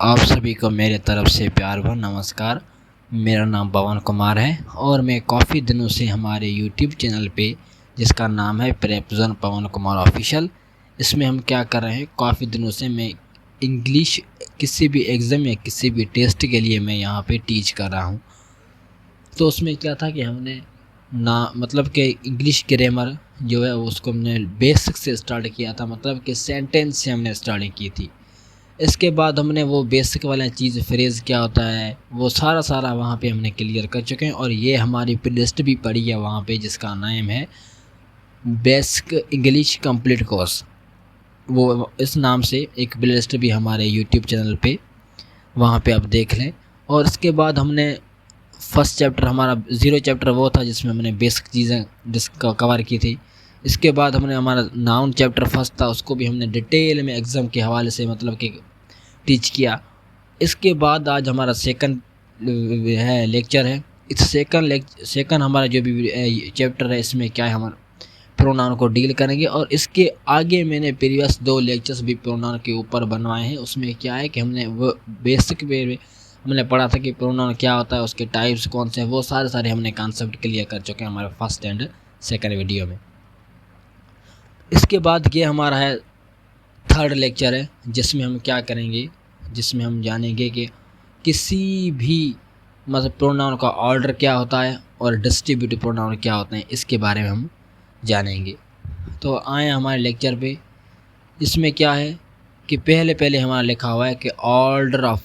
आप सभी को मेरे तरफ से प्यार भरा नमस्कार। मेरा नाम पवन कुमार है और मैं काफ़ी दिनों से हमारे यूट्यूब चैनल पे जिसका नाम है प्रेपजन पवन कुमार ऑफिशियल, इसमें हम क्या कर रहे हैं, काफ़ी दिनों से मैं इंग्लिश किसी भी एग्ज़ाम या किसी भी टेस्ट के लिए मैं यहाँ पे टीच कर रहा हूँ। तो उसमें क्या था कि हमने मतलब कि इंग्लिश ग्रामर जो है उसको हमने बेसिक से स्टार्ट किया था, मतलब कि सेंटेंस से हमने स्टार्टिंग की थी। इसके बाद हमने वो बेसिक वाला चीज़ फ्रेज़ क्या होता है वो सारा वहाँ पे हमने क्लियर कर चुके हैं और ये हमारी प्लेलिस्ट भी पड़ी है वहाँ पे जिसका नाम है बेसिक इंग्लिश कंप्लीट कोर्स। वो इस नाम से एक प्लेलिस्ट भी हमारे यूट्यूब चैनल पे वहाँ पे आप देख लें। और इसके बाद हमने फर्स्ट चैप्टर हमारा 0 चैप्टर वो था जिसमें हमने बेसिक चीज़ें जिसका कवर की थी। इसके बाद हमने हमारा नाउन चैप्टर फर्स्ट था, उसको भी हमने डिटेल में एग्ज़ाम के हवाले से मतलब कि टीच किया। इसके बाद आज हमारा सेकंड है लेक्चर है। इस सेकंड हमारा जो भी चैप्टर है इसमें क्या है, हमारा प्रोनाउन को डील करेंगे। और इसके आगे मैंने प्रीवियस 2 लेक्चर्स भी प्रोनाउन के ऊपर बनवाए हैं। उसमें क्या है कि हमने वो बेसिक वे में हमने पढ़ा था कि प्रोनाउन क्या होता है, उसके टाइप्स कौन से हैं, वो सारे हमने कॉन्सेप्ट क्लियर कर चुके हैं हमारे फर्स्ट एंड सेकंड वीडियो में। इसके बाद ये हमारा है थर्ड लेक्चर है जिसमें हम क्या करेंगे, जिसमें हम जानेंगे कि किसी भी मतलब प्रोनाउन का ऑर्डर क्या होता है और डिस्ट्रीब्यूटिव प्रोनाउन क्या होते हैं, इसके बारे में हम जानेंगे। तो आए हमारे लेक्चर पे। इसमें क्या है कि पहले हमारा लिखा हुआ है कि order of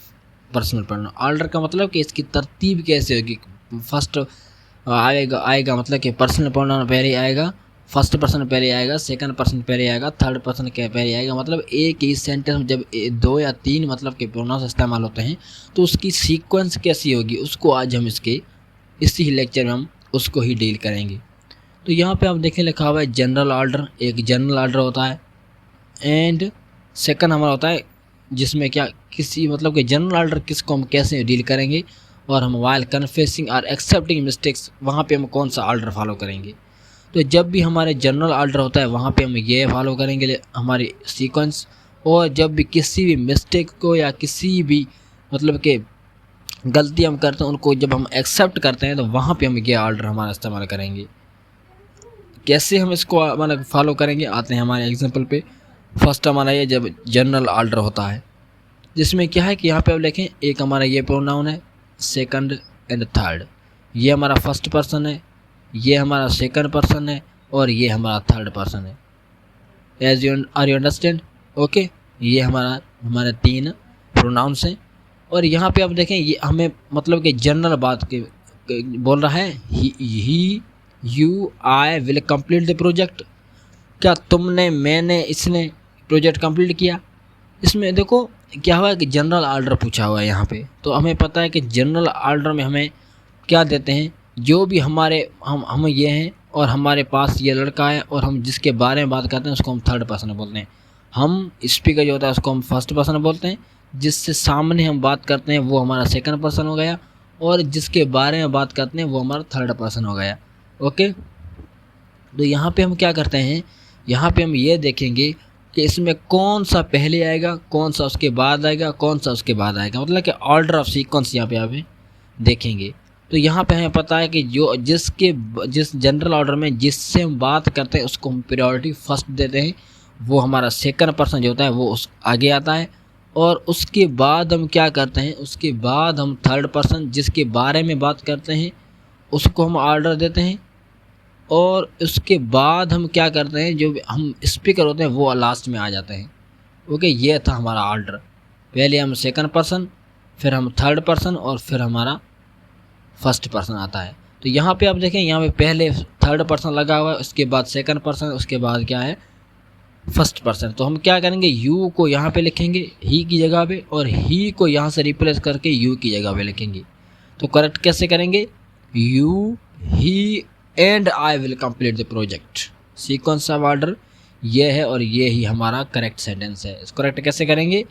personal pronoun. Order का मतलब कि इसकी तरतीब कैसे होगी। फर्स्ट आएगा मतलब कि पर्सनल प्रोनाउन पहले आएगा, फर्स्ट पर्सन पहले आएगा, सेकंड पर्सन पहले आएगा, थर्ड पर्सन के पहले आएगा। मतलब एक ही सेंटेंस में जब 2 या 3 मतलब के प्रोनाउंस इस्तेमाल होते हैं तो उसकी सीक्वेंस कैसी होगी, उसको आज हम इसी लेक्चर में हम उसको ही डील करेंगे। तो यहाँ पे आप देखें लिखा हुआ है जनरल ऑर्डर। एक जनरल ऑर्डर होता है एंड सेकंड हमारा होता है जिसमें क्या किसी मतलब कि जनरल ऑर्डर किसको हम कैसे डील करेंगे और हम वाइल कन्फेसिंग और एक्सेप्टिंग मिस्टेक्स वहाँ पे हम कौन सा ऑर्डर फॉलो करेंगे। तो जब भी हमारे जनरल ऑर्डर होता है वहाँ पे हम ये फॉलो करेंगे हमारी सीक्वेंस। और जब भी किसी भी मिस्टेक को या किसी भी मतलब कि गलती हम करते हैं उनको जब हम एक्सेप्ट करते हैं तो वहाँ पे हम ये ऑर्डर हमारा इस्तेमाल करेंगे। कैसे हम इसको मतलब फॉलो करेंगे, आते हैं हमारे एग्जांपल पे। फर्स्ट हमारा ये जब जनरल ऑर्डर होता है जिसमें क्या है कि यहाँ पे आप देखें एक हमारा ये प्रोनाउन है, सेकंड एंड थर्ड। ये हमारा फर्स्ट पर्सन है, ये हमारा सेकंड पर्सन है और ये हमारा थर्ड पर्सन है। As you are you understand, okay. ये हमारे 3 प्रोनाउंस हैं। और यहाँ पे आप देखें ये हमें मतलब कि जनरल बात के बोल रहा है, he you I will complete the project. क्या तुमने, मैंने, इसने प्रोजेक्ट कंप्लीट किया। इसमें देखो क्या हुआ कि जनरल ऑर्डर पूछा हुआ है यहाँ पे। तो हमें पता है कि जनरल ऑर्डर में हमें क्या देते हैं, जो भी हमारे हम ये हैं और हमारे पास ये लड़का है और हम जिसके बारे में बात करते हैं उसको हम थर्ड पर्सन बोलते हैं। हम स्पीकर जो होता है उसको हम फर्स्ट पर्सन बोलते हैं, जिससे सामने हम बात करते हैं वो हमारा सेकंड पर्सन हो गया और जिसके बारे में बात करते हैं वो हमारा थर्ड पर्सन हो गया, ओके। तो यहाँ पे हम क्या करते हैं, यहाँ पे हम ये देखेंगे कि इसमें कौन सा पहले आएगा, कौन सा उसके बाद आएगा, कौन सा उसके बाद आएगा, मतलब कि ऑर्डर ऑफ सीक्वेंस यहाँ पे आप देखेंगे। तो यहाँ पे हमें पता है कि जिस जनरल ऑर्डर में जिससे हम बात करते हैं उसको हम प्रायोरिटी फर्स्ट देते हैं, वो हमारा सेकंड पर्सन जो होता है वो उस आगे आता है। और उसके बाद हम क्या करते हैं, उसके बाद हम थर्ड पर्सन जिसके बारे में बात करते हैं उसको हम ऑर्डर देते हैं। और उसके बाद हम क्या करते हैं, जो हम स्पीकर होते हैं वो लास्ट में आ जाते हैं, ओके। ये था हमारा ऑर्डर। पहले हम सेकंड पर्सन, फिर हम थर्ड पर्सन और फिर हमारा फर्स्ट पर्सन आता है। तो यहाँ पे आप देखें, यहाँ पे पहले थर्ड पर्सन लगा हुआ है, उसके बाद सेकंड पर्सन, उसके बाद क्या है फर्स्ट पर्सन। तो हम क्या करेंगे, यू को यहाँ पे लिखेंगे ही की जगह पे और ही को यहाँ से रिप्लेस करके यू की जगह पे लिखेंगे। तो करेक्ट कैसे करेंगे, you he and I will complete the project. Sequence of order ये है और ये ही हमारा करेक्ट सेंटेंस है। इसको करेक्ट कैसे करेंगे,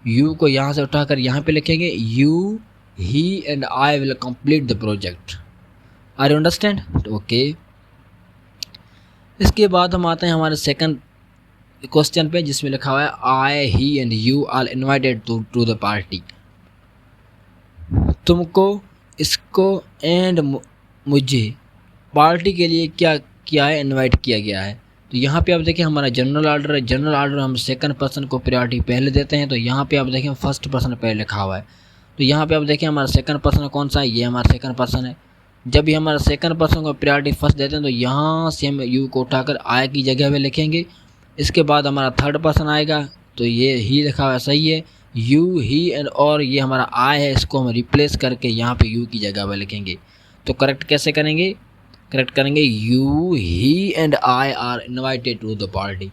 यू को यहाँ से उठाकर यहाँ पे लिखेंगे, you he and I will complete the project. Are you understand? Okay. इसके बाद हम आते हैं हमारे सेकंड क्वेश्चन पे जिसमें लिखा हुआ है I, he and you are invited to the party. तुमको, इसको एंड मुझे पार्टी के लिए क्या किया है, इनवाइट किया गया है। तो यहाँ पे आप देखें हमारा जनरल ऑर्डर है। जनरल ऑर्डर हम सेकंड पर्सन को प्रायोरिटी पहले देते हैं। तो यहाँ पे आप देखें फर्स्ट पर्सन पहले लिखा हुआ है। तो यहाँ पे आप देखें हमारा सेकंड पर्सन कौन सा है, ये हमारा सेकंड पर्सन है। जब भी हमारा सेकंड पर्सन को प्रायोरिटी फर्स्ट देते हैं तो यहाँ से हम यू को उठाकर आई की जगह पे लिखेंगे। इसके बाद हमारा थर्ड पर्सन आएगा, तो ये ही लिखा हुआ सही है, यू ही एंड और ये हमारा आई है, इसको हम रिप्लेस करके यहाँ पे यू की जगह पे लिखेंगे। तो करेक्ट कैसे करेंगे, करेक्ट करेंगे you he and I are invited to the party.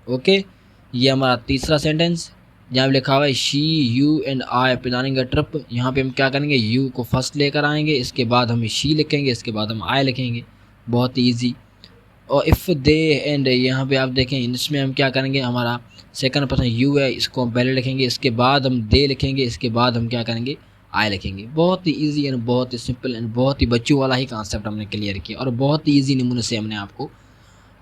Okay, ये हमारा तीसरा सेंटेंस जहाँ पे लिखा हुआ है she you and I planning a trip. यहाँ पे हम क्या करेंगे, यू को फर्स्ट लेकर आएंगे, इसके बाद हम शी लिखेंगे, इसके बाद हम आई लिखेंगे। बहुत ईजी। और इफ़ दे एंड यहाँ पे आप देखें इसमें हम क्या करेंगे, हमारा सेकंड पर्सन यू है, इसको हम पहले लिखेंगे, इसके बाद हम दे लिखेंगे, इसके बाद हम क्या करेंगे, आई लिखेंगे। बहुत ही ईजी एंड बहुत ही सिंपल एंड बहुत ही बच्चों वाला ही कॉन्सेप्ट हमने क्लियर किया और बहुत ही ईजी नमूने से हमने आपको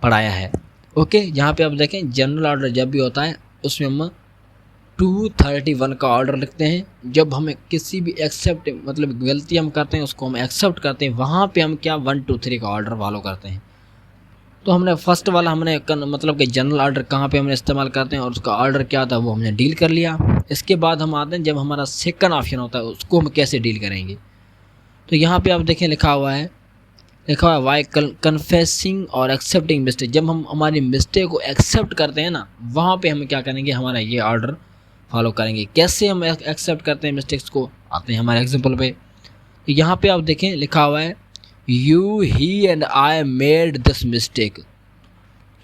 पढ़ाया है। ओके, यहाँ पे आप देखें जनरल ऑर्डर जब भी होता है उसमें हम 231 का ऑर्डर लिखते हैं। जब हमें किसी भी एक्सेप्ट मतलब गलती हम करते हैं उसको हम एक्सेप्ट करते हैं, वहाँ पे हम क्या 1 2 3 का ऑर्डर फॉलो करते हैं। तो हमने फर्स्ट वाला हमने मतलब कि जनरल ऑर्डर कहाँ पे हमने इस्तेमाल करते हैं और उसका ऑर्डर क्या था वो हमने डील कर लिया। इसके बाद हम आते हैं जब हमारा सेकंड ऑप्शन होता है उसको हम कैसे डील करेंगे। तो यहाँ पे आप देखें लिखा हुआ है वाई कन्फेसिंग और एक्सेप्टिंग मिस्टेक। जब हम हमारी मिस्टेक को एक्सेप्ट करते हैं ना, वहाँ पे हम क्या करेंगे, हमारा ये ऑर्डर फॉलो करेंगे। कैसे हम एक्सेप्ट करते हैं मिस्टेक्स को, आते हैं हमारे एग्जाम्पल पे। तो यहाँ पे आप देखें लिखा हुआ है you he and I made this mistake.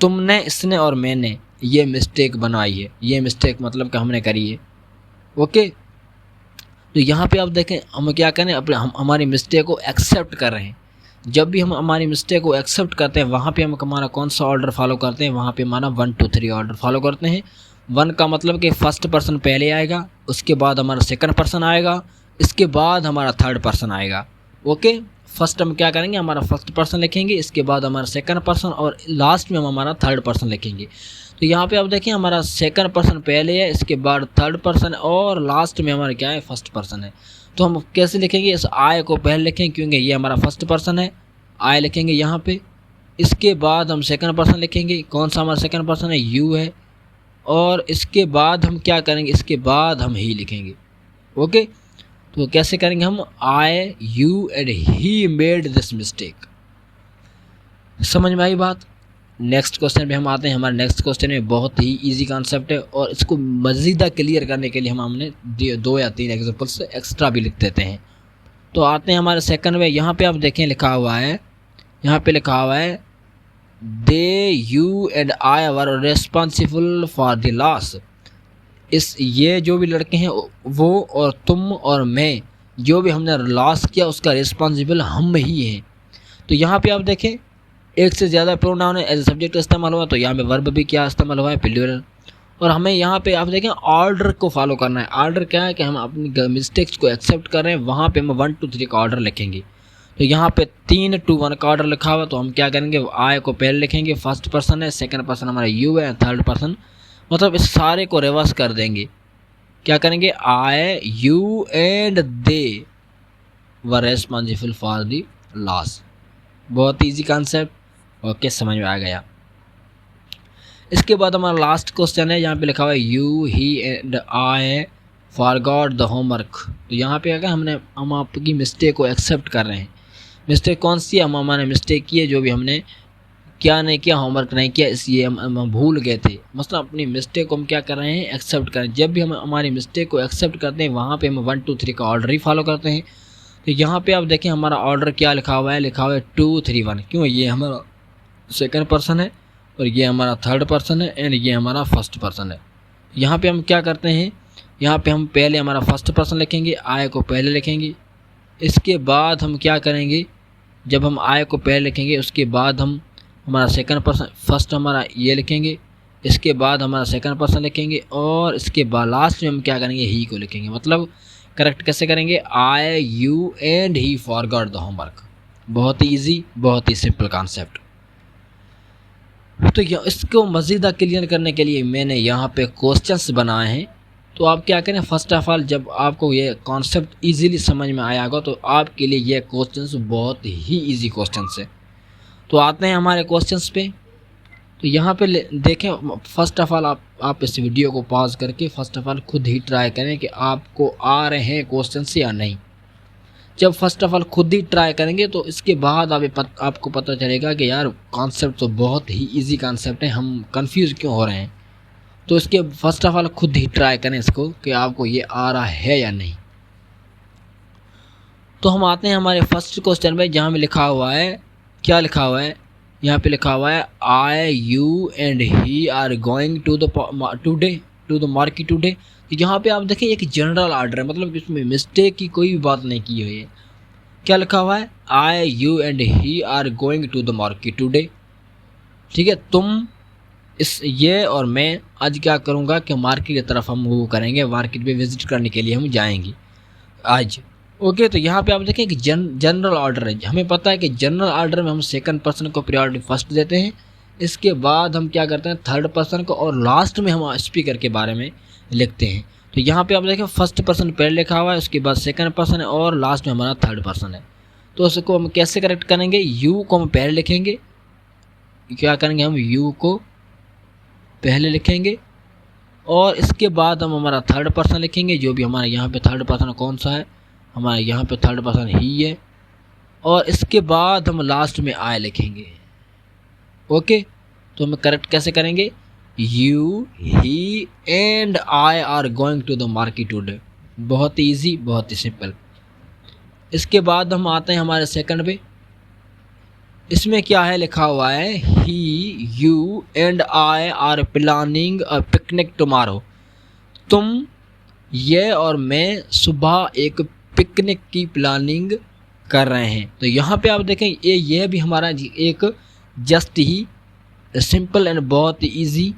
तुमने, इसने और मैंने ये मिस्टेक बनाई है। ये मिस्टेक मतलब कि हमने करी है। ओके, तो यहाँ पे आप देखें हम क्या करें, अपने हम हमारी मिस्टेक को एक्सेप्ट कर रहे हैं। जब भी हम हमारी मिस्टेक को एक्सेप्ट करते हैं वहाँ पे हम हमारा कौन सा ऑर्डर फॉलो करते हैं, वहाँ पे हमारा 1 2 3 ऑर्डर फॉलो करते हैं। 1 का मतलब कि फर्स्ट पर्सन पहले आएगा, उसके बाद हमारा सेकंड पर्सन आएगा, इसके बाद हमारा थर्ड पर्सन आएगा। ओके, फर्स्ट हम क्या करेंगे, हमारा फर्स्ट पर्सन लिखेंगे, इसके बाद हमारा सेकंड पर्सन और लास्ट में हम हमारा थर्ड पर्सन लिखेंगे। तो यहाँ पे आप देखें हमारा सेकंड पर्सन पहले है, इसके बाद थर्ड पर्सन और लास्ट में हमारा क्या है, फर्स्ट पर्सन है। तो हम कैसे लिखेंगे, इस आई को पहले लिखें क्योंकि ये हमारा फर्स्ट पर्सन है, आई लिखेंगे यहाँ पे। इसके बाद हम सेकंड पर्सन लिखेंगे, कौन सा हमारा सेकंड पर्सन है, यू है। और इसके बाद हम क्या करेंगे, इसके बाद हम ही लिखेंगे। ओके, तो कैसे करेंगे हम, I you and he made this mistake. समझ में आई बात। नेक्स्ट क्वेश्चन पे हम आते हैं। हमारे नेक्स्ट क्वेश्चन में बहुत ही इजी कॉन्सेप्ट है और इसको मज़ीदा क्लियर करने के लिए हमने 2 या 3 एग्जांपल्स एक्स्ट्रा भी लिख देते हैं। तो आते हैं हमारे सेकंड में। यहाँ पे आप देखें लिखा हुआ है, यहाँ पे लिखा हुआ है they you and I were responsible for the loss. ये जो भी लड़के हैं वो और तुम और मैं जो भी हमने लॉस किया उसका रिस्पॉन्सिबल हम ही हैं। तो यहाँ पे आप देखें एक से ज़्यादा प्रोनाउन है एज ए सब्जेक्ट इस्तेमाल हुआ, तो यहाँ पे वर्ब भी क्या इस्तेमाल हुआ है, प्लूरल। और हमें यहाँ पे आप देखें ऑर्डर को फॉलो करना है। ऑर्डर क्या है कि हम अपनी मिस्टेक्स को एक्सेप्ट कर रहे हैं, वहाँ पे हम 1 2 3 का ऑर्डर लिखेंगे। तो यहाँ पे 3 2 1 का ऑर्डर लिखा हुआ, तो हम क्या करेंगे, आई को पहले लिखेंगे, फर्स्ट पर्सन है, सेकंड पर्सन हमारा यू है, थर्ड पर्सन मतलब इस सारे को रिवर्स कर देंगे। क्या करेंगे, I you and they were responsible for the loss. बहुत ईजी कॉन्सेप्ट। ओके, समझ में आ गया। इसके बाद हमारा लास्ट क्वेश्चन है, यहाँ पे लिखा हुआ है you he and I forgot the homework. तो यहाँ पे अगर हम आपकी मिस्टेक को एक्सेप्ट कर रहे हैं। मिस्टेक कौन सी है, हमारे मिस्टेक की है जो भी हमने क्या नहीं किया, होमवर्क नहीं किया, इसलिए हम भूल गए थे। मतलब अपनी मिस्टेक को हम क्या कर रहे हैं, एक्सेप्ट करें। जब भी हम हमारी मिस्टेक को एक्सेप्ट करते हैं वहाँ पे हम 1 2 3 का ऑर्डर ही फॉलो करते हैं। तो यहाँ पे आप देखें हमारा ऑर्डर क्या लिखा हुआ है, लिखा हुआ है 2 3 1। क्यों, ये हमारा सेकंड पर्सन है और ये हमारा थर्ड पर्सन है एंड ये हमारा फर्स्ट पर्सन है। यहाँ पे हम क्या करते हैं, यहाँ पे हम पहले हमारा फर्स्ट पर्सन लिखेंगे, आई को पहले लिखेंगे। इसके बाद हम क्या करेंगे, जब हम आई को पहले लिखेंगे उसके बाद हम हमारा सेकंड पर्सन, फर्स्ट हमारा ये लिखेंगे, इसके बाद हमारा सेकंड पर्सन लिखेंगे और इसके बाद लास्ट में हम क्या करेंगे, ही को लिखेंगे। मतलब करेक्ट कैसे करेंगे, I you and he forgot the homework. बहुत ही ईजी, बहुत ही सिंपल कॉन्सेप्ट। तो इसको मज़ीदा क्लियर करने के लिए मैंने यहाँ पे क्वेश्चंस बनाए हैं तो आप क्या करें, फर्स्ट ऑफ ऑल जब आपको ये कॉन्सेप्ट इजीली समझ में आया होगा तो आपके लिए ये क्वेश्चंस बहुत ही इजी क्वेश्चंस है। तो आते हैं हमारे क्वेश्चंस पे। तो यहाँ पे देखें, फर्स्ट ऑफ ऑल आप इस वीडियो को पॉज करके फर्स्ट ऑफ ऑल खुद ही ट्राई करें कि आपको आ रहे हैं क्वेश्चंस या नहीं। जब फर्स्ट ऑफ ऑल खुद ही ट्राई करेंगे तो इसके बाद आपको पता चलेगा कि यार कॉन्सेप्ट तो बहुत ही इजी कॉन्सेप्ट है, हम कंफ्यूज क्यों हो रहे हैं। तो इसके फर्स्ट ऑफ ऑल खुद ही ट्राई करें इसको कि आपको ये आ रहा है या नहीं। तो हम आते हैं हमारे फर्स्ट क्वेश्चन में, जहाँ में लिखा हुआ है, क्या लिखा हुआ है, यहाँ पे लिखा हुआ है I you and he are going to the market today. तो यहाँ पे आप देखें एक जनरल ऑर्डर है, मतलब इसमें मिस्टेक की कोई भी बात नहीं की हुई है। क्या लिखा हुआ है, I you and he are going to the market today. ठीक है, तुम ये और मैं आज क्या करूँगा कि मार्केट की तरफ हम मूव करेंगे, मार्केट पे विजिट करने के लिए हम जाएंगे आज। ओके, तो यहाँ पे आप देखें कि जनरल ऑर्डर है। हमें पता है कि जनरल ऑर्डर में हम सेकंड पर्सन को प्रायोरिटी फर्स्ट देते हैं, इसके बाद हम क्या करते हैं थर्ड पर्सन को, और लास्ट में हम स्पीकर के बारे में लिखते हैं। तो यहाँ पे आप देखें फर्स्ट पर्सन पहले लिखा हुआ है, उसके बाद सेकंड पर्सन है और लास्ट में हमारा थर्ड पर्सन है। तो उसको हम कैसे करेक्ट करेंगे, यू को हम पहले लिखेंगे, क्या करेंगे हम यू को पहले लिखेंगे और इसके बाद हम हमारा थर्ड पर्सन लिखेंगे, जो भी हमारे यहाँ पे थर्ड पर्सन कौन सा है, हमारे यहाँ पे थर्ड पर्सन ही है, और इसके बाद हम लास्ट में आई लिखेंगे। ओके, तो हम करेक्ट कैसे करेंगे, you he and I are going to the market today. बहुत ही ईजी, बहुत ही सिंपल। इसके बाद हम आते हैं हमारे सेकंड पे। इसमें क्या है लिखा हुआ है, he you and I are planning a picnic tomorrow. तुम, ये और मैं सुबह एक पिकनिक की प्लानिंग कर रहे हैं। तो यहाँ पे आप देखें ये भी हमारा एक जस्ट ही सिंपल एंड बहुत ही ईजी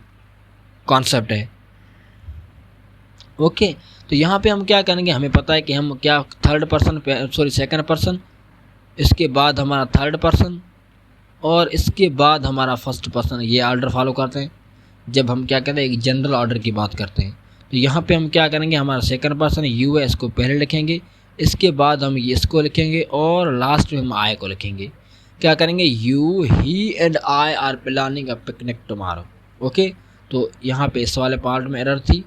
कॉन्सेप्ट है। ओके, तो यहाँ पे हम क्या करेंगे, हमें पता है कि हम क्या सेकंड पर्सन, इसके बाद हमारा थर्ड पर्सन और इसके बाद हमारा फर्स्ट पर्सन, ये ऑर्डर फॉलो करते हैं जब हम क्या कहते हैं एक जनरल ऑर्डर की बात करते हैं। तो यहाँ पे हम क्या करेंगे, हमारा सेकंड पर्सन यू है, इसको पहले लिखेंगे, इसके बाद हम इसको लिखेंगे और लास्ट में हम आई को लिखेंगे। क्या करेंगे, you he and I are planning a picnic tomorrow. Okay, तो यहाँ पे इस वाले पार्ट में एरर थी,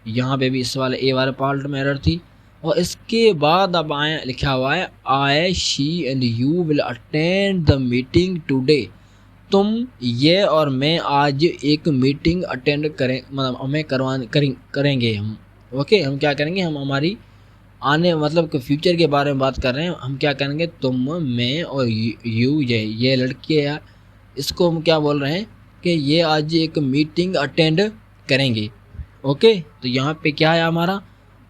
यहाँ पे भी इस वाले ए वाले पार्ट में एरर थी, और इसके बाद अब आए लिखा हुआ है I she and you will attend the meeting today. तुम, ये और मैं आज एक मीटिंग अटेंड करें, मतलब हमें करेंगे हम। ओके, हम क्या करेंगे, हम हमारी आने मतलब कि फ्यूचर के बारे में बात कर रहे हैं। हम क्या करेंगे, तुम, मैं और यू, ये लड़की है यार, इसको हम क्या बोल रहे हैं कि ये आज एक मीटिंग अटेंड करेंगे। ओके, तो यहाँ पे क्या है हमारा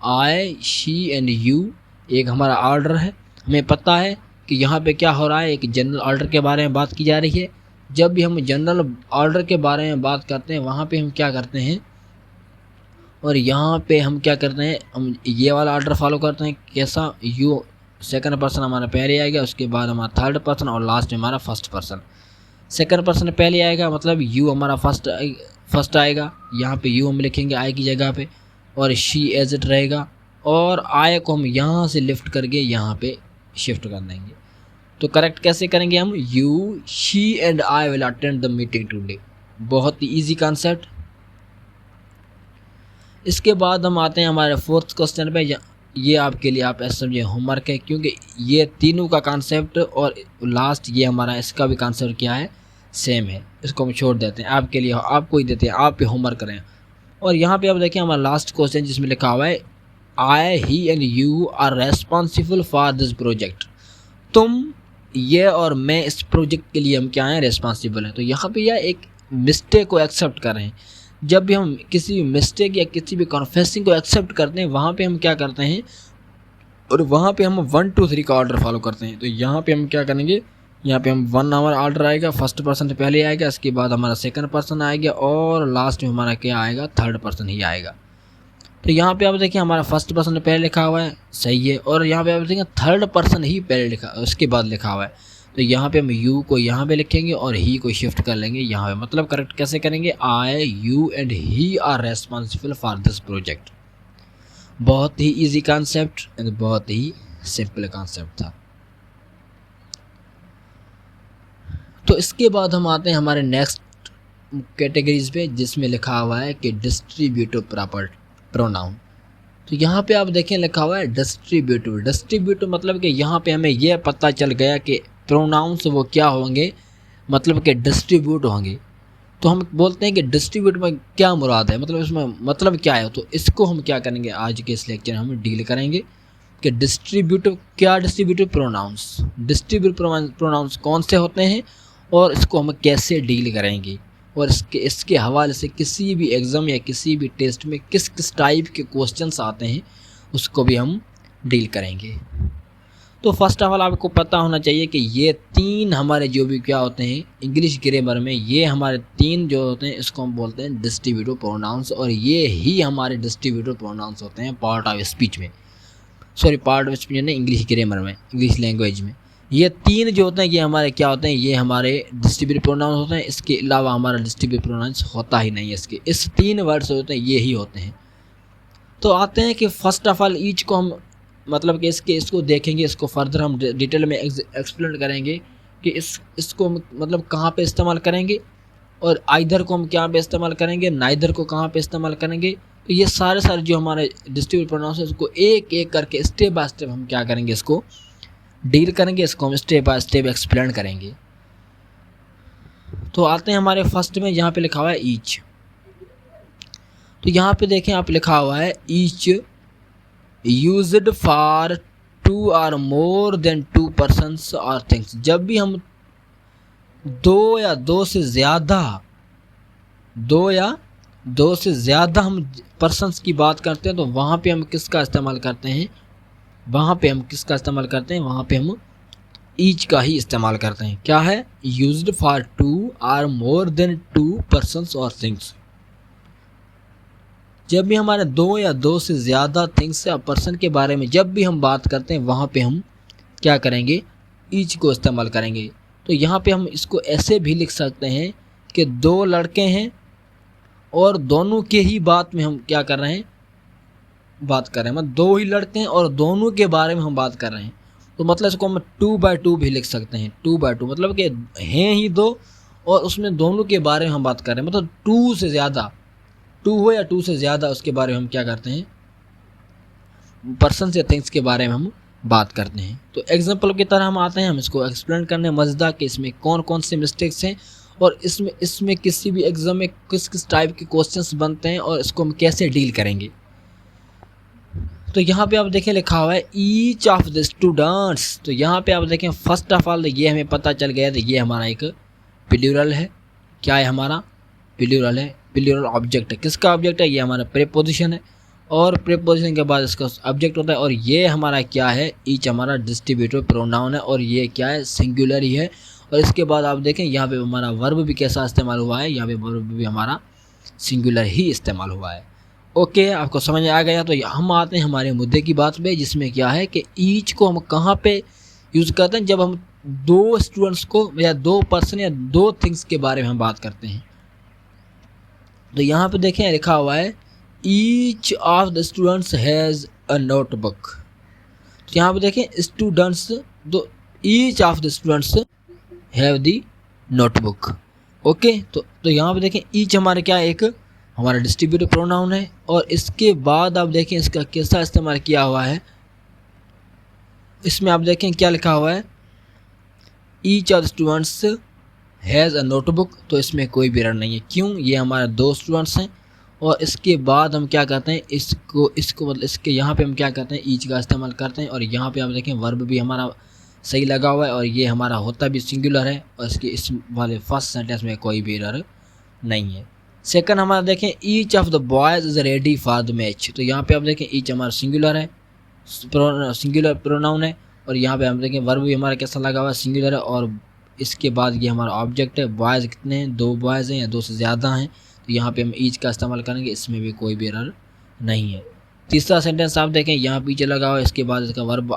आई शी एंड यू, एक हमारा ऑर्डर है। हमें पता है कि यहाँ पे क्या हो रहा है, एक जनरल ऑर्डर के बारे में बात की जा रही है। जब भी हम जनरल ऑर्डर के बारे में बात करते हैं वहाँ पे हम क्या करते हैं, और यहाँ पे हम क्या करते हैं, हम ये वाला ऑर्डर फॉलो करते हैं। कैसा, यू सेकंड पर्सन हमारा पहले आएगा, उसके बाद हमारा थर्ड पर्सन और लास्ट में हमारा फर्स्ट पर्सन। सेकंड पर्सन पहले आएगा, मतलब यू हमारा फर्स्ट आएगा, यहाँ पे यू हम लिखेंगे आई की जगह पे, और शी एज इट रहेगा, और आई को हम यहाँ से लिफ्ट करके यहाँ पे शिफ्ट कर देंगे। तो करेक्ट कैसे करेंगे हम, you she and I will attend the meeting today. बहुत ही ईजी कॉन्सेप्ट। इसके बाद हम आते हैं हमारे फोर्थ क्वेश्चन पे। ये आपके लिए आप ऐसा समझे होमवर्क है, क्योंकि ये तीनों का कॉन्सेप्ट और लास्ट ये हमारा इसका भी कॉन्सेप्ट क्या है, सेम है। इसको हम छोड़ देते हैं आपके लिए, आपको ही देते हैं, आप पे होमवर्क करें। और यहाँ पे आप देखें हमारा लास्ट क्वेश्चन जिसमें लिखा हुआ है I he and you are responsible for this project. तुम, ये और मैं इस प्रोजेक्ट के लिए हम क्या हैं, रेस्पॉन्सिबल हैं। तो यहाँ पे यह एक मिस्टेक को एक्सेप्ट कर रहे हैं। जब भी हम किसी भी मिस्टेक या किसी भी कन्फेसिंग को एक्सेप्ट करते हैं वहाँ पे हम क्या करते हैं, और वहाँ पे हम 1 2 3 का ऑर्डर फॉलो करते हैं। तो यहाँ पे हम क्या करेंगे, यहाँ पे हम 1 हमारा ऑर्डर आएगा, फर्स्ट पर्सन पहले आएगा, इसके बाद हमारा सेकंड पर्सन आएगा, और लास्ट में हमारा क्या आएगा, थर्ड पर्सन ही आएगा। तो यहाँ पे आप देखिए हमारा फर्स्ट पर्सन पहले लिखा हुआ है, सही है, और यहाँ पे आप देखेंगे थर्ड पर्सन ही पहले लिखा, उसके बाद लिखा हुआ है। तो यहाँ पे हम यू को यहाँ पे लिखेंगे और ही को शिफ्ट कर लेंगे यहाँ पे। मतलब करेक्ट कैसे करेंगे, I you and he are responsible for this project. बहुत ही इजी कॉन्सेप्ट एंड बहुत ही सिंपल कॉन्सेप्ट था। तो इसके बाद हम आते हैं हमारे नेक्स्ट कैटेगरीज पे, जिसमें लिखा हुआ है कि डिस्ट्रीब्यूटिव प्रॉपर प्रोनाउन। तो यहाँ पे आप देखें लिखा हुआ है डिस्ट्रीब्यूटिव मतलब कि यहाँ पे हमें यह पता चल गया कि प्रोनाउंस वो क्या होंगे, मतलब कि डिस्ट्रीब्यूट होंगे। तो हम बोलते हैं कि डिस्ट्रीब्यूट में क्या मुराद है, मतलब इसमें मतलब क्या है। तो इसको हम क्या करेंगे आज के इस लेक्चर में हम डील करेंगे कि डिस्ट्रीब्यूटिव प्रोनाउंस कौन से होते हैं और इसको हम कैसे डील करेंगे, और इसके हवाले से किसी भी एग्ज़ाम या किसी भी टेस्ट में किस किस टाइप के क्वेश्चंस आते हैं उसको भी हम डील करेंगे। तो फर्स्ट ऑफ ऑल आपको पता होना चाहिए कि ये तीन हमारे जो भी क्या होते हैं इंग्लिश ग्रामर में, ये हमारे तीन जो होते हैं इसको हम बोलते हैं डिस्ट्रीब्यूटिव प्रोनाउंस, और ये ही हमारे डिस्ट्रीब्यूटिव प्रोनाउंस होते हैं पार्ट ऑफ स्पीच में, इंग्लिश ग्रामर में, इंग्लिश लैंग्वेज में। ये तीन जो होते हैं ये हमारे क्या होते हैं, ये हमारे डिस्ट्रीब्यूटिव प्रोनाउंस होते हैं। इसके अलावा हमारा डिस्ट्रीब्यूटिव प्रोनाउंस होता ही नहीं है। इसके इस तीन वर्ड्स होते हैं ये ही होते हैं। तो आते हैं कि फर्स्ट ऑफ ऑल ईच को हम मतलब कि इसको देखेंगे, इसको फर्दर हम डिटेल में एक्सप्लेन करेंगे कि इसको मतलब कहाँ पे इस्तेमाल करेंगे, और आइदर को हम क्या पे इस्तेमाल करेंगे, नाइदर को कहाँ पे इस्तेमाल करेंगे। तो ये सारे जो हमारे डिस्ट्रीब्यूटिव प्रोनाउंस है उसको एक एक करके स्टेप बाय स्टेप हम क्या करेंगे, इसको डील करेंगे, इसको हम स्टेप बाय स्टेप एक्सप्लेन करेंगे। तो आते हैं हमारे फर्स्ट में, यहाँ पे लिखा हुआ है ईच। तो यहाँ पे देखें आप लिखा हुआ है each used for 2 or more than 2 persons और थिंग्स। जब भी हम दो या दो से ज़्यादा हम पर्सन्स की बात करते हैं तो वहाँ पे हम किसका इस्तेमाल करते हैं, वहाँ पे हम ईच का ही इस्तेमाल करते हैं। क्या है, used for 2 or more than 2 persons और थिंग्स। जब भी हमारे दो या दो से ज़्यादा थिंग्स या पर्सन के बारे में जब भी हम बात करते हैं वहाँ पे हम क्या करेंगे, ईच को इस्तेमाल करेंगे। तो यहाँ पे हम इसको ऐसे भी लिख सकते हैं कि दो लड़के हैं और दोनों के ही बात में हम क्या कर रहे हैं, बात कर रहे हैं। मतलब दो ही लड़के हैं और दोनों के बारे में हम बात कर रहे हैं। तो मतलब इसको हम 2 by 2 भी लिख सकते हैं। 2 by 2 मतलब कि हैं ही दो और उसमें दोनों के बारे में हम बात कर रहे हैं। मतलब 2 से ज़्यादा, 2 हो या 2 से ज़्यादा, उसके बारे में हम क्या करते हैं, पर्सन या थिंग्स के बारे में हम बात करते हैं। तो एग्जांपल की तरह हम आते हैं, हम इसको एक्सप्लेन करने मज़ेदार कि इसमें कौन कौन से मिस्टेक्स हैं और इसमें किसी भी एग्ज़ाम में किस किस टाइप के क्वेश्चंस बनते हैं और इसको हम कैसे डील करेंगे। तो यहाँ पे आप देखें लिखा हुआ है ईच ऑफ द स्टूडेंट्स। तो यहाँ पे आप देखें फर्स्ट ऑफ ऑल ये हमें पता चल गया था ये हमारा एक प्लूरल है। क्या है, हमारा प्लूरल है, प्लूरल ऑब्जेक्ट है। किसका ऑब्जेक्ट है, ये हमारा प्रीपोजिशन है और प्रीपोजिशन के बाद इसका ऑब्जेक्ट होता है। और ये हमारा क्या है, ईच हमारा डिस्ट्रीब्यूटिव प्रोनाउन है और ये क्या है, सिंगुलर ही है। और इसके बाद आप देखें यहाँ पे हमारा वर्ब भी कैसा इस्तेमाल हुआ है, यहाँ पे वर्ब भी हमारा सिंगुलर ही इस्तेमाल हुआ है। ओके, आपको समझ आ गया। तो हम आते हैं हमारे मुद्दे की बात पे, जिसमें क्या है कि ईच को हम कहाँ पे यूज़ करते हैं, जब हम दो स्टूडेंट्स को या दो पर्सन या दो थिंग्स के बारे में हम बात करते हैं। तो यहाँ पे देखें लिखा हुआ है each of the students has a notebook. तो यहाँ पे देखें स्टूडेंट्स, दो each of the students have the notebook. Okay, तो यहाँ पे देखें ईच हमारे क्या है, एक हमारा डिस्ट्रीब्यूटिव प्रोनाउन है। और इसके बाद आप देखें इसका कैसा इस्तेमाल किया हुआ है, इसमें आप देखें क्या लिखा हुआ है, each of the students has a notebook. तो इसमें कोई भी एरर नहीं है। क्यों, ये हमारे दो स्टूडेंट्स हैं। और इसके बाद हम क्या करते हैं, इसको मतलब इसके यहाँ पे हम क्या करते हैं, ईच का इस्तेमाल करते हैं। और यहाँ पे आप देखें वर्ब भी हमारा सही लगा हुआ है और ये हमारा होता भी सिंगुलर है। और इसके इस वाले फर्स्ट सेंटेंस में कोई भी एरर नहीं है। सेकंड हमारा देखें each of the boys is ready for the match. तो यहाँ पे आप देखें ईच हमारा सिंगुलर है, सिंगुलर प्रोनाउन है। और यहाँ पे हम देखें वर्ब भी हमारा कैसा लगा हुआ है, सिंगुलर है। और इसके बाद ये हमारा ऑब्जेक्ट है। बॉयज़ कितने हैं, दो बॉयज़ हैं या दो से ज़्यादा हैं। तो यहाँ पे हम ईच का इस्तेमाल करेंगे, इसमें भी कोई भी एरर नहीं है। तीसरा सेंटेंस आप देखें यहाँ पीछे लगा हुआ है, इसके बाद इसका वर्ब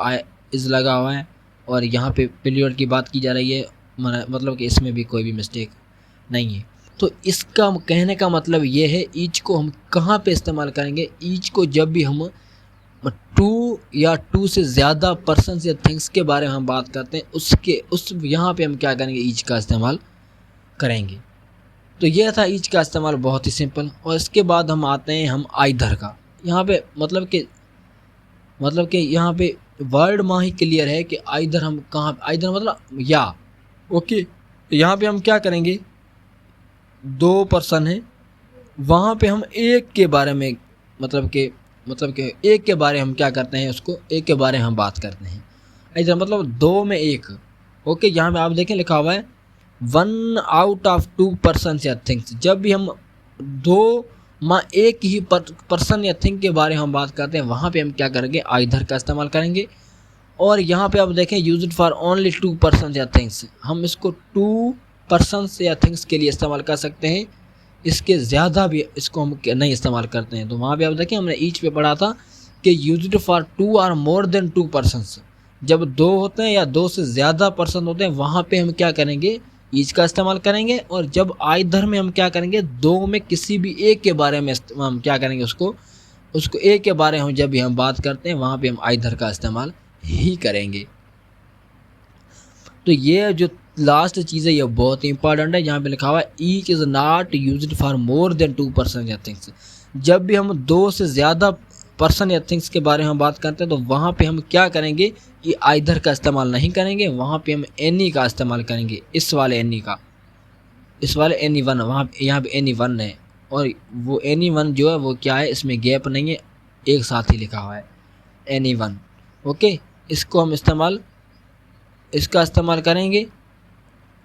इज़ लगा हुआ है और यहाँ पे प्लूरल की बात की जा रही है, मतलब कि इसमें भी कोई भी मिस्टेक नहीं है। तो इसका कहने का मतलब ये है ईच को हम कहाँ पे इस्तेमाल करेंगे, ईच को जब भी हम टू या टू से ज़्यादा पर्सन या थिंग्स के बारे में हम बात करते हैं यहाँ पे हम क्या करेंगे, ईच का इस्तेमाल करेंगे। तो ये था ईच का इस्तेमाल, बहुत ही सिंपल। और इसके बाद हम आते हैं हम आइदर का। यहाँ पे मतलब कि यहाँ पे वर्ड माँ ही क्लियर है कि आइदर हम कहाँ, आइदर मतलब या। ओके, तो यहाँ पे हम क्या करेंगे, दो पर्सन है, वहाँ पे हम एक के बारे में मतलब कि एक के बारे में हम क्या करते हैं, उसको एक के बारे में हम बात करते हैं। इधर मतलब दो में एक। ओके, यहाँ पे आप देखें लिखा हुआ है 1 out of 2 persons या थिंग्स। जब भी हम दो माँ एक ही पर्सन या थिंग के बारे में हम बात करते हैं, वहाँ पे हम क्या करेंगे, आइदर का इस्तेमाल करेंगे। और यहाँ पे आप देखें यूज्ड फॉर ओनली 2 पर्सन या थिंग्स, हम इसको 2 पर्सन्स या थिंग्स के लिए इस्तेमाल कर सकते हैं, इसके ज़्यादा भी इसको हम नहीं इस्तेमाल करते हैं। तो वहाँ पे आप देखें हमने ईच पे पढ़ा था कि यूज्ड फॉर 2 और मोर देन 2 पर्सन्स, जब दो होते हैं या दो से ज़्यादा पर्सन होते हैं, वहाँ पे हम क्या करेंगे, ईच का इस्तेमाल करेंगे। और जब आइदर में हम क्या करेंगे, दो में किसी भी एक के बारे में हम क्या करेंगे, उसको एक के बारे में जब भी हम बात करते हैं, वहाँ पे हम आइदर का इस्तेमाल ही करेंगे। तो ये जो लास्ट चीज़ है ये बहुत ही इंपॉर्टेंट है। यहाँ पे लिखा हुआ है each is not used for more than 2 person या थिंग्स। जब भी हम दो से ज़्यादा पर्सन या थिंग्स के बारे में बात करते हैं, तो वहाँ पे हम क्या करेंगे, ये आइदर का इस्तेमाल नहीं करेंगे, वहाँ पे हम एनी का इस्तेमाल करेंगे। इस वाले एनी का, इस वाले एनी वन, वहाँ यहाँ पे एनी वन है, और वो एनी वन जो है वो क्या है, इसमें गैप नहीं है, एक साथ ही लिखा हुआ है एनी वन। ओके, इसको हम इसका इस्तेमाल करेंगे,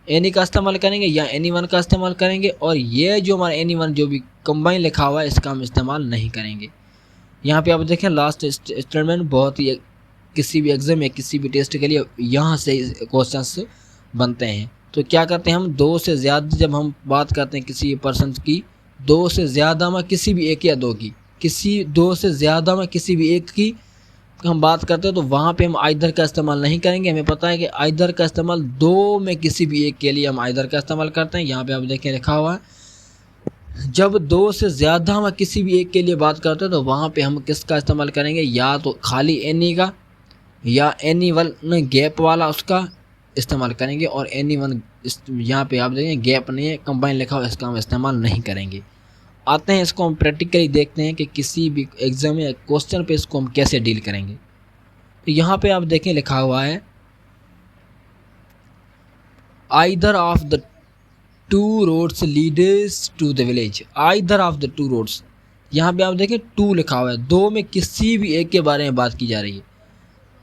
एनी का इस्तेमाल करेंगे या एनी वन का इस्तेमाल करेंगे। और ये जो हमारा एनी वन जो भी कंबाइन लिखा हुआ है, इसका हम इस्तेमाल नहीं करेंगे। यहाँ पे आप देखें लास्ट स्टेटमेंट बहुत ही किसी भी एग्जाम या किसी भी टेस्ट के लिए यहाँ से क्वेश्चंस बनते हैं। तो क्या करते हैं हम, दो से ज़्यादा जब हम बात करते हैं किसी पर्सन की, दो से ज़्यादा में किसी भी एक या दो की, दो से ज़्यादा में किसी भी एक की हम बात करते हैं, तो वहाँ पे हम आइदर का इस्तेमाल नहीं करेंगे। हमें पता है कि आइदर का इस्तेमाल दो में किसी भी एक के लिए हम आइदर का इस्तेमाल करते हैं। यहाँ पे आप देखें लिखा हुआ है, जब दो से ज़्यादा हम किसी भी एक के लिए बात करते हैं, तो वहाँ पे हम किसका इस्तेमाल करेंगे, या तो खाली एनी का या एनी वन गैप वाला उसका इस्तेमाल करेंगे। और एनी वन यहाँ पे आप देखें गैप नहीं है, कंबाइन लिखा हुआ, इसका हम इस्तेमाल नहीं करेंगे। आते हैं इसको हम प्रैक्टिकली देखते हैं कि किसी भी एग्जाम या क्वेश्चन पे इसको हम कैसे डील करेंगे। तो यहाँ पे आप देखें लिखा हुआ है either of the 2 roads leads to the village. Either of the 2 roads, यहाँ पे आप देखें 2 लिखा हुआ है, दो में किसी भी एक के बारे में बात की जा रही है।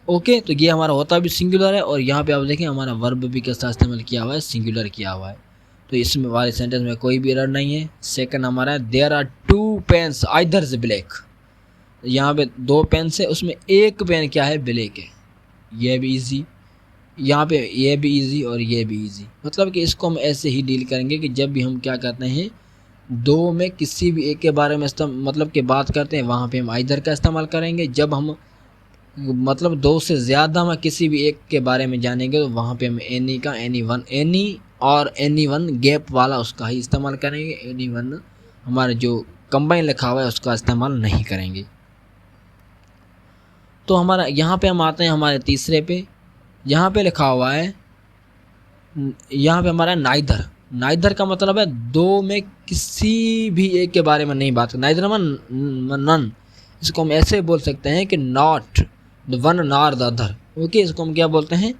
ओके, तो ये हमारा होता भी सिंगुलर है। और यहाँ पे आप देखें हमारा वर्ब भी कैसा इस्तेमाल किया हुआ है, सिंगुलर किया हुआ है। तो इसमें वाले सेंटेंस में कोई भी एरर नहीं है। सेकंड हमारा है there are 2 pens either is black. यहाँ पे 2 पेन्स है, उसमें एक पेन क्या है, ब्लैक है। ये भी इजी, यहाँ पे ये भी इजी और ये भी इजी। मतलब कि इसको हम ऐसे ही डील करेंगे कि जब भी हम क्या करते हैं, दो में किसी भी एक के बारे में मतलब कि बात करते हैं, वहाँ पे हम आइदर का इस्तेमाल करेंगे। जब हम मतलब दो से ज़्यादा में किसी भी एक के बारे में जानेंगे, तो वहाँ पे हम एनी का, एनी और एनी वन गैप वाला उसका ही इस्तेमाल करेंगे। एनी वन हमारे जो कंबाइन लिखा हुआ है उसका इस्तेमाल नहीं करेंगे। तो हमारा यहाँ पे हम आते हैं हमारे तीसरे पे। यहाँ पे लिखा हुआ है, यहाँ पे हमारा नाइदर। नाइदर का मतलब है दो में किसी भी एक के बारे में नहीं बात। नाइदर नन, इसको हम ऐसे बोल सकते हैं कि not the one nor the other. Okay, इसको हम क्या बोलते हैं,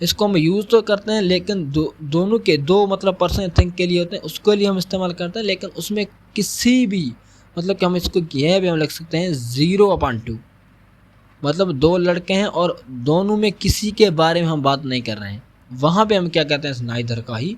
इसको हम यूज़ तो करते हैं, लेकिन दोनों के दो मतलब पर्सन थिंग के लिए होते हैं, उसके लिए हम इस्तेमाल करते हैं। लेकिन उसमें किसी भी मतलब कि हम इसको यह भी हम लिख सकते हैं 0/2, मतलब दो लड़के हैं और दोनों में किसी के बारे में हम बात नहीं कर रहे हैं, वहाँ पे हम क्या करते हैं, नाइदर का ही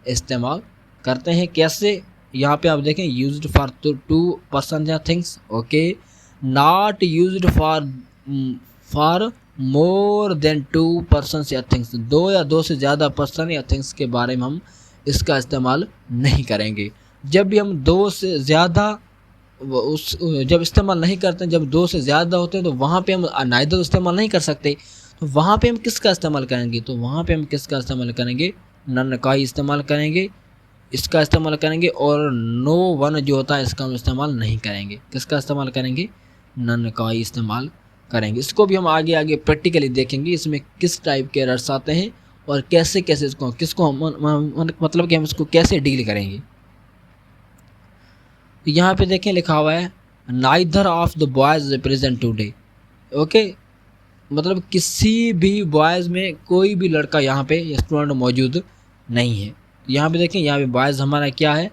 इस्तेमाल करते हैं। कैसे, यहाँ पे आप देखें यूज्ड फॉर 2 पर्सन या things. Okay, not used for more than 2 person या थिंग्स। दो या दो से ज़्यादा पर्सन या थिंग्स के बारे में हम इसका इस्तेमाल नहीं करेंगे। जब भी हम दो से ज़्यादा जब इस्तेमाल नहीं करते हैं, जब दो से ज़्यादा होते हैं, तो वहाँ पे हम नाइदर इस्तेमाल नहीं कर सकते। तो वहाँ पे हम किसका इस्तेमाल करेंगे, तो वहाँ पे हम किसका इस्तेमाल करेंगे, नन का ही इस्तेमाल करेंगे, इसका इस्तेमाल करेंगे। और नो वन जो होता है इसका हम इस्तेमाल नहीं करेंगे। किसका इस्तेमाल करेंगे, नन का ही इस्तेमाल करेंगे। इसको भी हम आगे आगे प्रैक्टिकली देखेंगे, इसमें किस टाइप के एरर्स आते हैं और कैसे कैसे इसको किसको मतलब कि हम इसको कैसे डील करेंगे। यहाँ पे देखें लिखा हुआ है neither of the boys present today. Okay, मतलब किसी भी बॉयज़ में कोई भी लड़का यहाँ पे स्टूडेंट मौजूद नहीं है। यहाँ पे देखें, यहाँ पे बॉयज़ हमारा क्या है,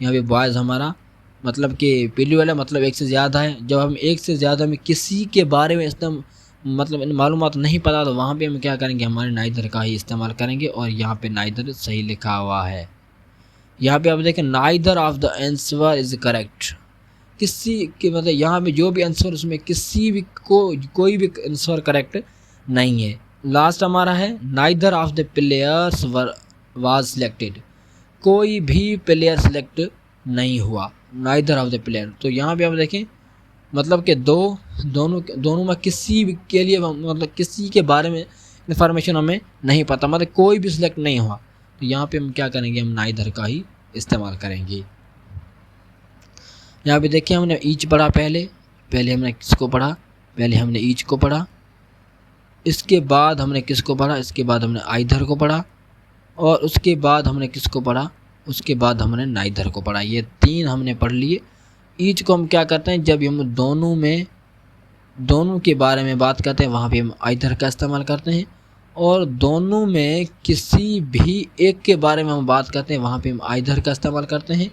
यहाँ पे बॉयज़ हमारा मतलब कि प्लूरल है, मतलब एक से ज़्यादा है। जब हम एक से ज़्यादा में किसी के बारे में एकदम मतलब मालूमात नहीं पता तो वहाँ पे हम क्या करेंगे, हमारे नाइदर का ही इस्तेमाल करेंगे। और यहाँ पे नाइदर सही लिखा हुआ है। यहाँ पे आप देखें neither of the answer is correct. किसी के मतलब यहाँ पे जो भी आंसर उसमें किसी भी कोई भी आंसर करेक्ट नहीं है। लास्ट हमारा है neither of the players was selected. कोई भी प्लेयर सिलेक्ट नहीं हुआ, नाइदर ऑफ द प्लेयर। तो यहाँ पे आप देखें मतलब कि दोनों में किसी भी के लिए मतलब किसी के बारे में इंफॉर्मेशन हमें नहीं पता, मतलब कोई भी सिलेक्ट नहीं हुआ। तो यहाँ पे हम क्या करेंगे, हम नाइदर का ही इस्तेमाल करेंगे। यहाँ पे देखिए हमने ईच पढ़ा, पहले हमने किसको पढ़ा, पहले हमने ईच को पढ़ा, इसके बाद हमने किसको पढ़ा, इसके बाद हमने आइदर को पढ़ा, और उसके बाद हमने किसको पढ़ा, उसके बाद हमने नाइदर को पढ़ा। ये तीन हमने पढ़ लिए। ईच को हम क्या करते हैं, जब हम दोनों के बारे में बात करते हैं वहाँ पे हम आइदर का इस्तेमाल करते हैं, और दोनों में किसी भी एक के बारे में हम बात करते हैं वहाँ पे हम आइदर का इस्तेमाल करते हैं।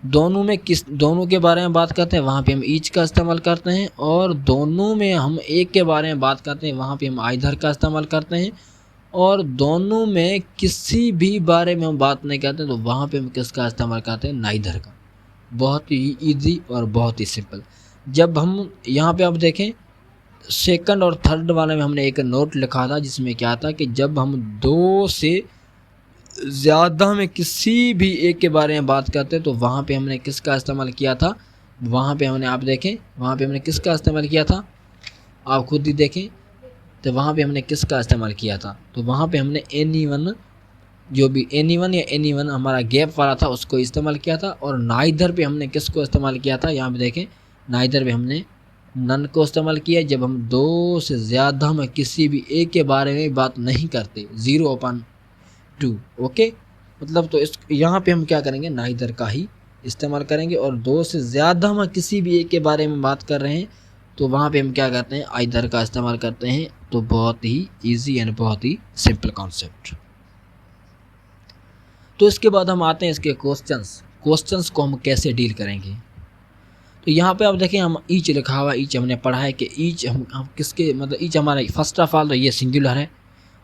दोनों के बारे में बात करते हैं वहाँ पे हम ईच का इस्तेमाल करते हैं, और दोनों में हम एक के बारे में बात करते हैं वहाँ पे हम आइदर का इस्तेमाल करते हैं, और दोनों में किसी भी बारे में हम बात नहीं करते तो वहाँ पे हम किसका इस्तेमाल करते हैं, नाइदर का। बहुत ही इजी और बहुत ही सिंपल। जब हम यहाँ पे आप देखें सेकंड और थर्ड वाले में हमने एक नोट लिखा था जिसमें क्या था कि जब हम दो से ज़्यादा में किसी भी एक के बारे में बात करते हैं तो वहाँ पे हमने किसका इस्तेमाल किया था, वहाँ पे हमने आप देखें वहाँ पे हमने किसका इस्तेमाल किया था, आप खुद ही देखें तो वहाँ पे हमने किसका इस्तेमाल किया था। तो वहाँ पे हमने एनीवन, जो भी एनीवन या एनीवन हमारा गैप वाला था उसको इस्तेमाल किया था। और नाइदर पे हमने किसको इस्तेमाल किया था, यहाँ पे देखें नाइदर पे हमने नन को इस्तेमाल किया जब हम दो से ज़्यादा में किसी भी एक के बारे में बात नहीं करते, 0/2। ओके, मतलब तो इस यहाँ पे हम क्या करेंगे, नाइदर का ही इस्तेमाल करेंगे। और दो से ज़्यादा में किसी भी एक के बारे में बात कर रहे हैं तो वहाँ पे हम क्या करते हैं, आइदर का इस्तेमाल करते हैं। तो बहुत ही ईजी एंड बहुत ही सिंपल कॉन्सेप्ट। तो इसके बाद हम आते हैं इसके क्वेश्चंस को हम कैसे डील करेंगे। तो यहाँ पे आप देखें हम ईच लिखा हुआ, ईच हमने पढ़ा है कि ईच हम किसके मतलब ईच हमारा फर्स्ट ऑफ ऑल तो ये सिंगुलर है,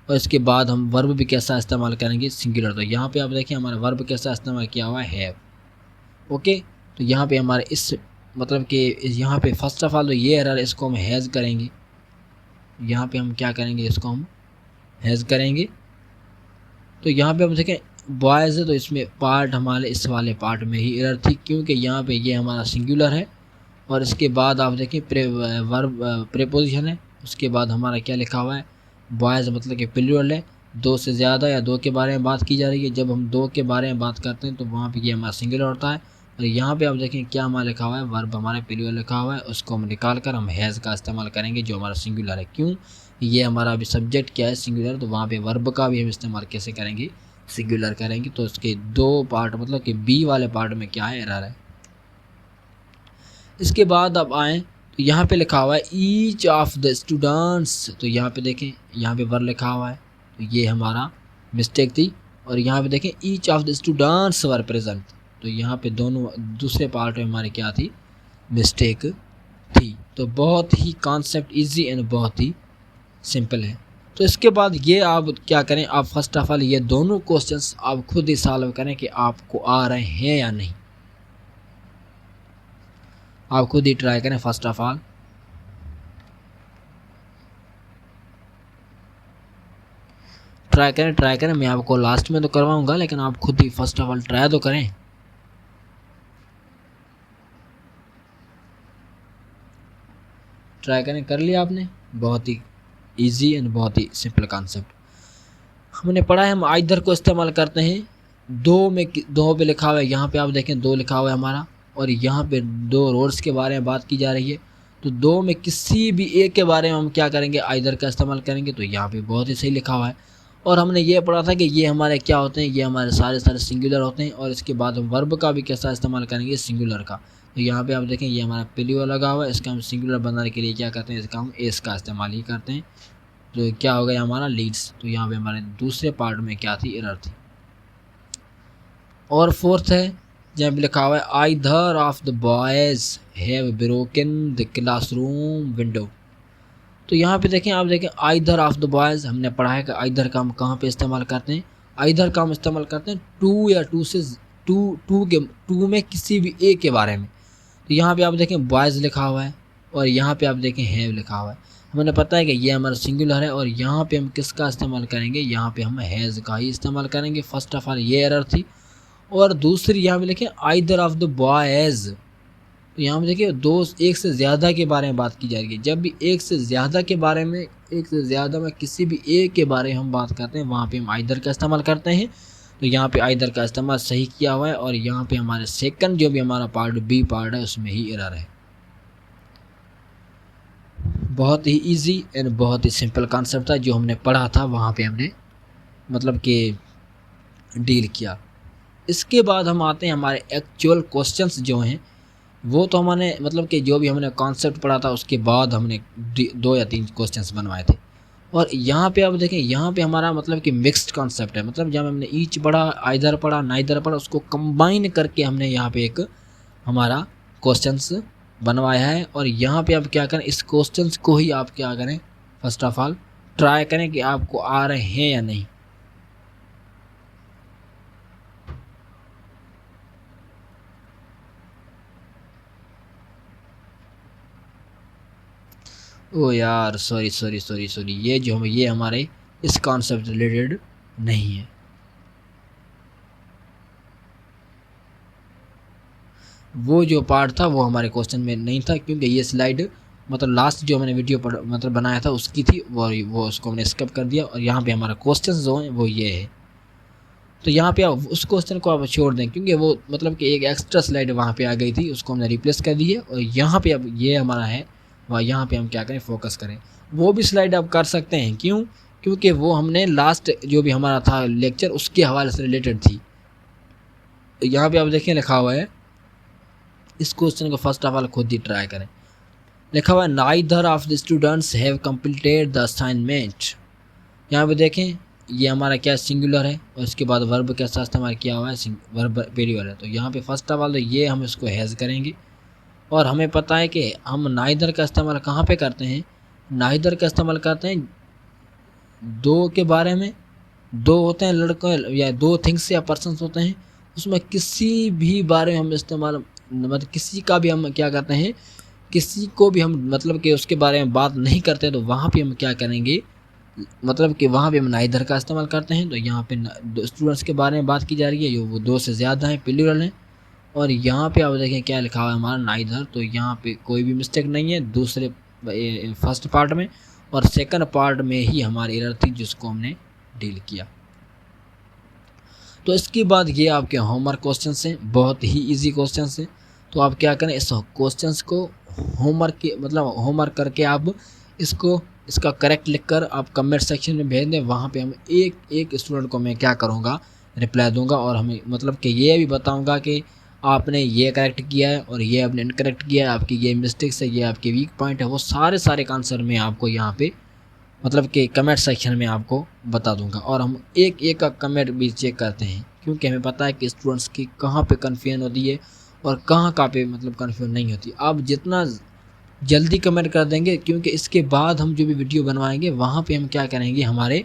और इसके बाद हम वर्ब भी कैसा इस्तेमाल करेंगे, सिंगुलर। तो यहाँ पे आप देखें हमारा वर्ब कैसा इस्तेमाल किया हुआ है, हैव। ओके, तो यहाँ पे हमारे इस मतलब कि यहाँ पे फर्स्ट ऑफ ऑल तो ये एरर, इसको हम हैज़ करेंगे। यहाँ पे हम क्या करेंगे, इसको हम हैज़ करेंगे। तो यहाँ पे हम देखें बॉयज़ है तो इसमें पार्ट हमारे इस वाले पार्ट में ही एरर थी, क्योंकि यहाँ पे ये हमारा सिंगुलर है। और इसके बाद आप देखें वर्ब प्रीपोजिशन है, उसके बाद हमारा क्या लिखा हुआ है, बॉयज़ मतलब कि प्लूरल है, दो से ज़्यादा या दो के बारे में बात की जा रही है। जब हम दो के बारे में बात करते हैं तो वहाँ पे ये हमारा सिंगुलर होता है। और यहाँ पे आप देखें क्या हमारा लिखा हुआ है, वर्ब हमारे प्लूरल लिखा हुआ है, उसको हम निकाल कर हम हैज़ का इस्तेमाल करेंगे जो हमारा सिंगुलर है। क्यों, ये हमारा अभी सब्जेक्ट क्या है, सिंगुलर, तो वहाँ पे वर्ब का भी हम इस्तेमाल कैसे करेंगे, सिंगुलर करेंगे। तो इसके दो पार्ट मतलब कि बी वाले पार्ट में क्या है, एरर है। इसके बाद अब आएँ तो यहाँ पे लिखा हुआ है ईच ऑफ द स्टूडेंट्स। तो यहाँ पे देखें यहाँ पे वर लिखा हुआ है, तो ये हमारा मिस्टेक थी। और यहाँ पे देखें each of the students were present, तो यहाँ पे दोनों दूसरे पार्ट में हमारी क्या थी, मिस्टेक थी। तो बहुत ही कॉन्सेप्ट इजी एंड बहुत ही सिंपल है। तो इसके बाद ये आप क्या करें, आप फर्स्ट ऑफ ऑल ये दोनों क्वेश्चंस आप खुद ही सॉल्व करें कि आपको आ रहे हैं या नहीं। आप खुद ही ट्राई करें फर्स्ट ऑफ ऑल। ट्राई करें, मैं आपको लास्ट में तो करवाऊंगा लेकिन आप खुद ही फर्स्ट ऑफ ऑल ट्राई तो करें। ट्राई करें, कर लिया आपने, बहुत ही इजी एंड बहुत ही सिंपल कॉन्सेप्ट हमने पढ़ा है। हम आइदर को इस्तेमाल करते हैं दो पे लिखा हुआ है, यहाँ पे आप देखें दो लिखा हुआ है हमारा, और यहाँ पे दो रोड्स के बारे में बात की जा रही है। तो दो में किसी भी एक के बारे में हम क्या करेंगे, आइदर का इस्तेमाल करेंगे। तो यहाँ पे बहुत ही सही लिखा हुआ है। और हमने ये पढ़ा था कि ये हमारे क्या होते हैं, ये हमारे सारे सिंगुलर होते हैं। और इसके बाद हम वर्ब का भी कैसा इस्तेमाल करेंगे, सिंगुलर का। तो यहाँ पे आप देखें ये हमारा प्लूरल लगा हुआ है, इसका हम सिंगुलर बनाने के लिए क्या करते हैं, इसका हम एस का इस्तेमाल ही करते हैं। तो क्या हो गया हमारा लीड्स। तो यहाँ पे हमारे दूसरे पार्ट में क्या थी, एरर थी। और फोर्थ है जहाँ पे लिखा हुआ है either of the boys have broken the classroom window. तो यहाँ पे देखें, आप देखें आइदर ऑफ द बॉयज़, हमने पढ़ा है कि आइदर का हम कहाँ पे इस्तेमाल करते हैं, आइदर का हम इस्तेमाल करते हैं टू या टू में किसी भी एक के बारे में। तो यहाँ पे आप देखें बॉयज़ लिखा हुआ है और यहाँ पे आप देखें हैव लिखा हुआ है। हमें पता है कि ये हमारा सिंगुलर है और यहाँ पे हम किसका इस्तेमाल करेंगे, यहाँ पे हम हैज़ का ही इस्तेमाल करेंगे। फर्स्ट ऑफ ऑल ये एरर थी। और दूसरी यहाँ पे लिखें आइदर ऑफ द बॉयज़। तो यहाँ पे देखिए दो एक से ज़्यादा के बारे में बात की जाएगी। जब भी एक से ज़्यादा के बारे में, एक से ज़्यादा में किसी भी एक के बारे में हम बात करते हैं, वहाँ पे हम आइदर का इस्तेमाल करते हैं। तो यहाँ पे आइदर का इस्तेमाल सही किया हुआ है। और यहाँ पे हमारे सेकंड जो भी हमारा पार्ट बी पार्ट है उसमें ही एरर है। बहुत ही इजी एंड बहुत ही सिंपल कॉन्सेप्ट था जो हमने पढ़ा था, वहाँ पे हमने मतलब कि डील किया। इसके बाद हम आते हैं हमारे एक्चुअल क्वेश्चंस जो हैं, वो तो हमने मतलब कि जो भी हमने कॉन्सेप्ट पढ़ा था उसके बाद हमने 2 या 3 क्वेश्चंस बनवाए थे। और यहाँ पे आप देखें, यहाँ पे हमारा मतलब कि मिक्स्ड कॉन्सेप्ट है। मतलब जब हमने ईच पढ़ा, आइदर पढ़ा, नाइदर पढ़ा, उसको कंबाइन करके हमने यहाँ पे एक हमारा क्वेश्चंस बनवाया है। और यहाँ पे आप क्या करें, इस क्वेश्चंस को ही आप क्या करें, फर्स्ट ऑफ ऑल ट्राई करें कि आपको आ रहे हैं या नहीं। ओ यार सॉरी, ये हमारे इस कॉन्सेप्ट रिलेटेड नहीं है। वो जो पार्ट था वो हमारे क्वेश्चन में नहीं था, क्योंकि ये स्लाइड मतलब लास्ट जो मैंने वीडियो मतलब बनाया था उसकी थी, वो उसको हमने स्किप कर दिया। और यहाँ पे हमारा क्वेश्चन जो है वो ये है। तो यहाँ पे आप उस क्वेश्चन को आप छोड़ दें, क्योंकि वो मतलब कि एक एक्स्ट्रा स्लाइड वहाँ पे आ गई थी, उसको हमने रिप्लेस कर दी है। और यहाँ पे अब ये हमारा है, वह यहाँ पे हम क्या करें, फोकस करें। वो भी स्लाइड आप कर सकते हैं, क्यों, क्योंकि वो हमने लास्ट जो भी हमारा था लेक्चर उसके हवाले से रिलेटेड थी। यहाँ पे आप देखें लिखा हुआ है, इस क्वेश्चन को फर्स्ट ऑफ ऑल खुद ही ट्राई करें। लिखा हुआ है neither of the students have completed the assignment. यहाँ पे देखें ये हमारा क्या सिंगुलर है और इसके बाद वर्ब कैसा इस्तेमाल किया हुआ है, वर्ब प्लूरल है। तो यहाँ पे फर्स्ट ऑफ ऑल ये हम इसको हैज़ करेंगे। और हमें पता है कि हम नाइदर का इस्तेमाल कहाँ पे करते हैं, नाइदर का इस्तेमाल करते हैं दो के बारे में। दो होते हैं लड़कों या दो थिंग्स या पर्सन्स होते हैं, उसमें किसी भी बारे में हम इस्तेमाल मतलब किसी का भी हम क्या करते हैं, किसी को भी हम मतलब कि उसके बारे में बात नहीं करते, तो वहाँ पे हम क्या करेंगे, मतलब कि वहाँ पे हम नाइदर का इस्तेमाल करते हैं। तो यहाँ पे स्टूडेंट्स के बारे में बात की जा रही है, जो वो दो से ज़्यादा हैं, प्लूरल हैं। और यहाँ पे आप देखें क्या लिखा हुआ है हमारा नाइदर। तो यहाँ पे कोई भी मिस्टेक नहीं है दूसरे फर्स्ट पार्ट में, और सेकंड पार्ट में ही हमारी एरर थी जिसको हमने डील किया। तो इसके बाद ये आपके होमवर्क क्वेश्चंस हैं, बहुत ही इजी क्वेश्चंस हैं। तो आप क्या करें, इस क्वेश्चंस को होमवर्क के मतलब होमवर्क करके आप इसका करेक्ट लिखकर आप कमेंट सेक्शन में भेज दें। वहाँ पे हम एक स्टूडेंट को मैं क्या करूँगा, रिप्लाई दूंगा। और हमें मतलब कि ये भी बताऊंगा कि आपने ये करेक्ट किया है और ये आपने इनकरेक्ट किया है, आपकी ये मिस्टेक्स है, ये आपके वीक पॉइंट है, वो सारे आंसर मैं आपको यहाँ पे मतलब कि कमेंट सेक्शन में आपको बता दूंगा। और हम एक का कमेंट भी चेक करते हैं, क्योंकि हमें पता है कि स्टूडेंट्स की कहाँ पे कन्फ्यूजन होती है और कहाँ पे मतलब कन्फ्यूजन नहीं होती। आप जितना जल्दी कमेंट कर देंगे, क्योंकि इसके बाद हम जो भी वीडियो बनवाएंगे वहाँ पे हम क्या करेंगे, हमारे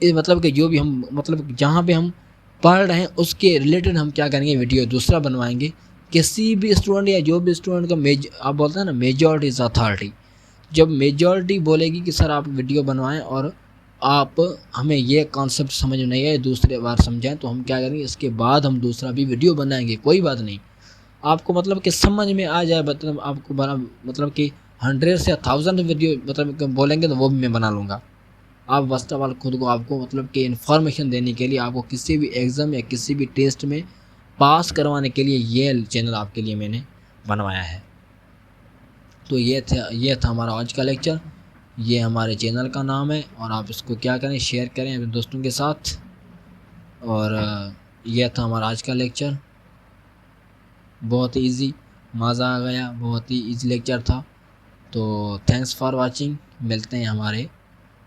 मतलब कि जो भी हम मतलब जहाँ पे हम पढ़ रहे हैं उसके रिलेटेड हम क्या करेंगे, वीडियो दूसरा बनवाएंगे। किसी भी स्टूडेंट या जो भी स्टूडेंट का आप बोलते हैं ना मेजॉरिटी इज़ अथॉरिटी, जब मेजॉरिटी बोलेगी कि सर आप वीडियो बनवाएं और आप हमें ये कॉन्सेप्ट समझ में नहीं आए, दूसरे बार समझाएं, तो हम क्या करेंगे, इसके बाद हम दूसरा भी वीडियो बनाएंगे। कोई बात नहीं, आपको मतलब कि समझ में आ जाए, मतलब आपको बना मतलब कि 100 से 1000 वीडियो मतलब बोलेंगे तो वो भी मैं बना लूँगा। आप फर्स्ट ऑफ ऑल खुद को आपको मतलब कि इन्फॉर्मेशन देने के लिए, आपको किसी भी एग्ज़ाम या किसी भी टेस्ट में पास करवाने के लिए ये चैनल आपके लिए मैंने बनवाया है। तो ये था हमारा आज का लेक्चर। ये हमारे चैनल का नाम है और आप इसको क्या करें, शेयर करें अपने दोस्तों के साथ। और यह था हमारा आज का लेक्चर, बहुत इजी, मज़ा आ गया, बहुत ही इजी लेक्चर था। तो थैंक्स फॉर वाचिंग, मिलते हैं हमारे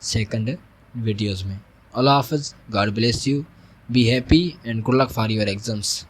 सेकंड वीडियोज़ में। अल्लाह हाफ़िज़, God bless you, be happy and good luck for your exams.